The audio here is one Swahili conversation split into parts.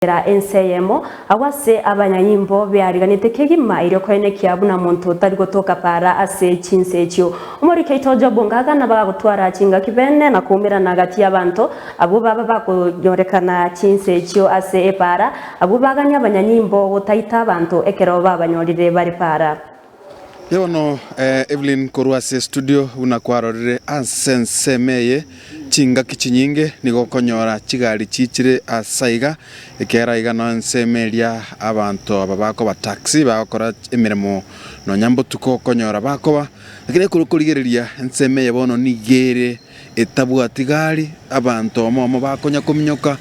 enseyemo awase abanyayimbo byariganite kegima iro koene kiabu na muntu tari gotoka para ase chinsechyo umuri keitojo bungaga na baga gutwara chinga kibene na kumira na gati y'abantu abo baba bakonyorekana chinsechyo ase epara abo baganya abanyayimbo gutaita abantu ekero babanyorire bari para Yono Evelyn Koruase studio unakwarorire ansensemeye chinga kichinyinge nigo konyora chigari chichire asaiga ekera iga no nsemeria abantu ababako ba taxi bakora emiremo no nyambo tuko konyora bakoba lakini kurikurigereria nsemeye bono nigere etabu atigari abantu omo bakonya kumnyoka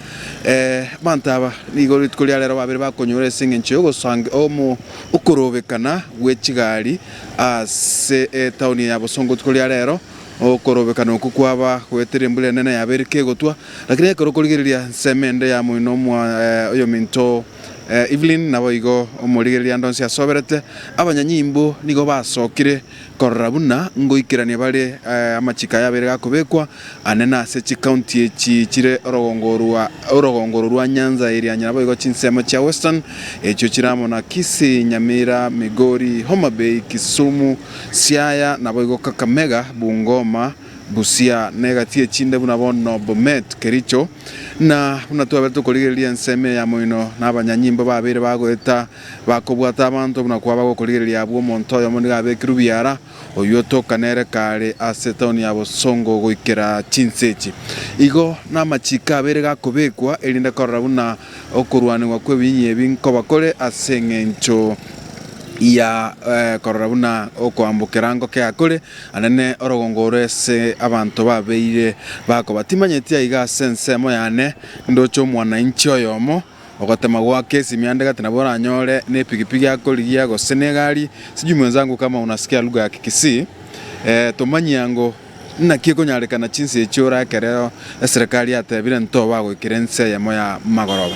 bantaba nigo ritkulia lero babiri bakonyore singenche ogosanga omo ukorobekana gwechigari ase tauni ya Bosongo tkulia lero okorobekana okukwaba kweterembule nene yaberike gotwa lakini korokorigereria semende ya muino mwa oyo minto Evelyn nabo igo omurigereria ndonse asoberete abanyanyimbo nigo basokire korabuna ngoikirania bari amachika yabere gakobekwa anena ase county echi chire orogongoru rwa Nyanza area nyabo igo chinsemo cha Western echo chiramo na Kisii, Nyamira, Migori, Homa Bay, Kisumu, Siaya nabo igo Kakamega, Bungoma, Busia negatie chinde buna bono Bomet Kericho na unatuwa tukorigereria nseme ya muino n'abanyanyimbo babere bagoeta bakobwata abantu buna kwa bagokorigereria abo montoyo moni gabekiru biara oyo tokanere kare ase tauni ya Bosongo goikera chinsechi igo n'amachika abere gakobekwa erinde korra buna okurwanirwa kwebinye binkobakore ase ngencho ya korabuna okwambukirango ke akore anene orogongore se abantu babeire bako batimanyeti iga sensemo yane ndocho mwana inchi oyomo ogotema gwa kesi miande gatina bora nyore ne pigipigi akoligia go Senegali siju mwenzangu kama unasikia lugha ya Kikisii tomanyango na kieko nyarekana chinsi echora kerero serikali atebire nto bago kirense ya moya magoroba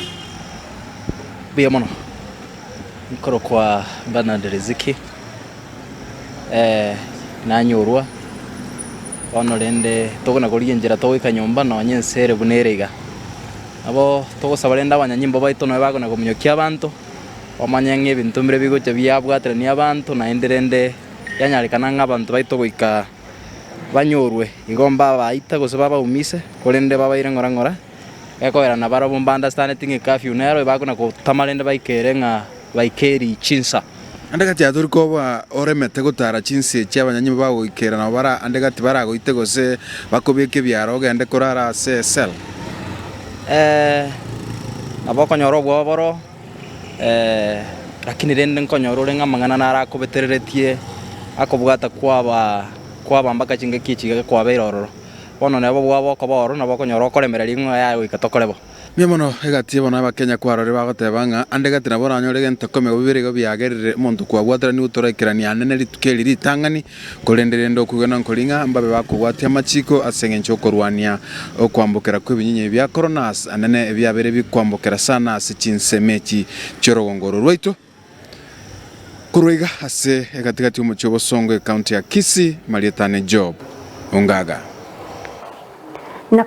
biamono nkoro kwa Bernard Riziki nanyorwa ono rende togona koriye njira togika nyomba no nyensere bunerega abo togosabarenda abanyanyimbo baito no bagona kumnyokia abantu omanyanga ebintu mbere bigocha byabwatira ni abantu na enderende yanyarekana ng'abantu baito goika banyorwe igomba baita gosaba baumise korende babaire ngora ekoera na baro bomba understand thing curfew nero bagona ko tamarende baikere nga baikeri chinsa andegati aturiko ba oremete gutara chinsi cy'abanyanyimbo bagoikera na bara andegati barago itegose bakobeke byaro gende korara se sel abakonyoro bwoboro lakini rende nkonyoro renga mangana nara kobetereretie akobwata kwaba mbaka chinga kichiga kwa berororo bono nabo bwabo koboro nabo konyoro koremerera ingo yawe ikatokorebo Miamono egati bona abakenya kwarore bagotebanga andegati nabo ranyorege ntokome bibirego byagerere muntu kwabwatira ni utorekerania anene litukeli litangani korenderendo okugana nkolinga mbabe bakugwatia amachiko asengencho korwania okwambukira kwebinyinye bya coronas anene ebyabere bikwambukira sana ase chinsemechi chorogongoro rwaito kuruiga ase egatigati umucho Bosongo county ya Kisii Marietane Job Ongaga.